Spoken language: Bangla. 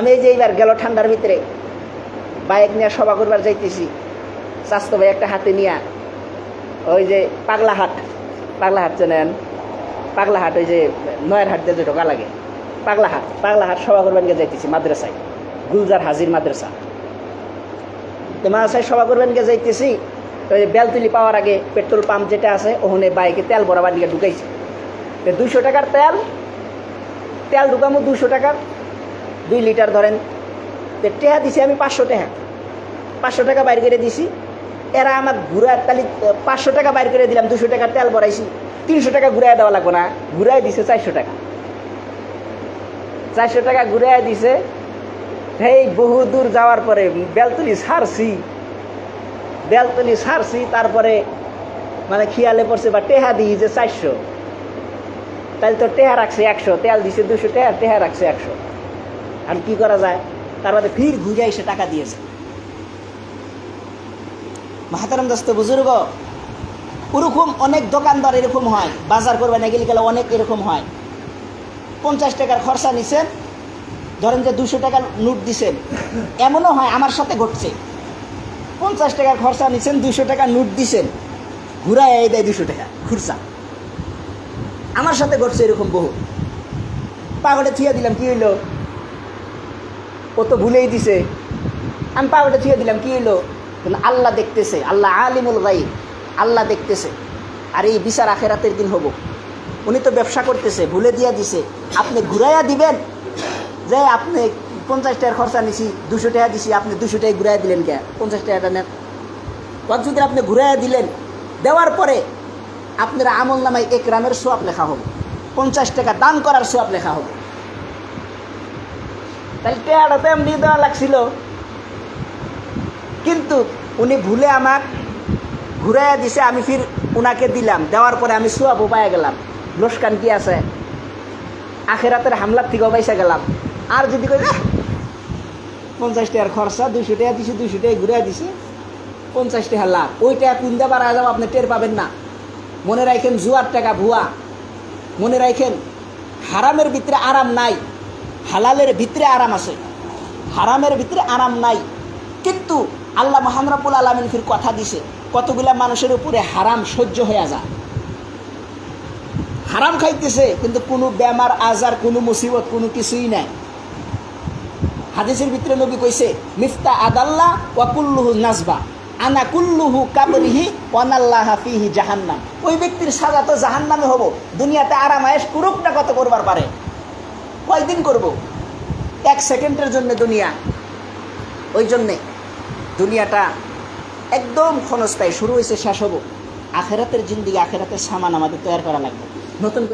আমি এই যে এইবার গেল ঠান্ডার ভিতরে বাইক নিয়ে সভা করবার যাইতেছি, স্বাস্থ্য ভাই একটা হাতে নিয়ে ওই যে পাগলাহাট চেনেন? পাগলাহাট ওই যে নয়ের হাট দিয়ে যে ঢোকা লাগে, পাগলাহাট সভা করবেন গিয়ে যাইতেছি মাদ্রাসায়, গুলজার হাজির মাদ্রাসায় সভা করবেন গিয়ে যাইতেছি। ওই যে বেলতুলি পাওয়ার আগে পেট্রোল পাম্প যেটা আছে ওখানে বাইকে তেল বরাবার দিকে ঢুকাইছি। 200 টাকার তেল ঢুকামো 200 টাকার 2 লিটার ধরেন। টেহা দিছি আমি 500 টাকা বাইর করে দিছি। এরা আমার ঘুরায় তালি 500 টাকা বাইর করে দিলাম, 200 টাকার তেল ভরাইছি, 300 টাকা ঘুরাই দেওয়া লাগবো না, ঘুরাই দিছে 400 টাকা। 400 টাকা ঘুরাই দিছে। এই বহু দূর যাওয়ার পরে বেলতুলি ছাড়ছি, তারপরে মানে খেয়ালে পড়ছে বা টেহা দিই যে 400, তাহলে তো টেহা রাখছে 100, তেল দিছে 200 টাকা, টেহা রাখছে 100। আর কি করা যায়? তার মধ্যে ফির ঘুরে এসে টাকা দিয়েছে। মাহতারাম দোস্ত বুজুর্গ, ওরকম অনেক দোকানদার এরকম হয়, বাজার করবে না গেলে অনেক এরকম হয়। 50 টাকার খরচা নিছেন, ধরেন যে 200 টাকার নোট দিছেন। এমনও হয় আমার সাথে ঘটছে, 50 টাকার খরচা নিছেন, 200 টাকার নোট দিছেন, ঘুরায় এই দেয় 200 টাকা খুরসা। আমার সাথে ঘটছে এরকম বহু। পাগলে থিয়ে দিলাম, কি হইলো? ও তো ভুলেই দিছে। আমি পাগলে থিয়ে দিলাম, কি হইলো? কিন্তু আল্লাহ দেখতেছে, আল্লাহ আলিমুল গায়ব, আল্লাহ দেখতেছে। আর এই বিচার আখেরাতের দিন হবো। উনি তো ব্যবসা করতেছে, ভুলে দিয়া দিছে। আপনি ঘুরাইয়া দিবেন যে আপনি 50 টাকার খরচা নিছি, 200 টাকা দিছি, আপনি 200 টাকা ঘুরাইয়া দিলেন কে? 50 টাকাটা নেন। যদি আপনি ঘুরাইয়া দিলেন, দেওয়ার পরে আপনার আমল নামায় একরামের সোয়াব লেখা হবে, 50 টাকা দান করার সোয়াব লেখা হবে। তাহলে টাকাটা তো এমনি দেওয়া লাগছিল, কিন্তু উনি ভুলে আমার ঘুরাইয়া দিছে, আমি ফির উনাকে দিলাম। দেওয়ার পরে আমি সোয়াবও পাইয়া গেলাম। লোসকান কি আছে? আখেরাতের হামলার থেকেও পাইসা গেলাম। আর যদি কই 50 টাকার খরচা, 200 টাকা দিছি, 200 টাকা ঘুরাইয়া দিছি, 50 টাকা লাভ, ওইটা পিন্দা বাড়া যাও, আপনি টের পাবেন না। মনে রাখেন, জুয়ার টাকা ভুয়া। মনে রাখেন, হারামের ভিতরে আরাম নাই, হালালের ভিতরে আরাম আছে। হারামের ভিতরে আরাম নাই, কিন্তু আল্লাহ মহান রব্বুল আলামিন ফির কথা দিছে, কতগুলা মানুষের উপরে হারাম সহ্য হয়ে যায়। হারাম খাইতেছে কিন্তু কোনো বেমার আজার, কোনো মুসিবত, কোনো কিছুই নাই। হাদিসের ভিতরে নবী কইছে, মিফতা আদাল্লাহ ওয়া কুল্লুহু নাজবা আনা কুল্লুহু কাবরিহি ওয়ানাল্লাহা ফিহি জাহান্নাম। ওই ব্যক্তির সাজা তো জাহান্নামে হবো। দুনিয়াতে আরাম আয়েশ করুক না, কত করবার পারে, কয়দিন করব? 1 সেকেন্ডের জন্য দুনিয়া। ওই জন্যে দুনিয়াটা একদম ক্ষণস্থায়ী, শুরু হয়েছে, শেষ হবো। আখেরাতের জিন্দেগি, আখেরাতের সামান আমাদের তৈরি করা লাগবে নতুন করে।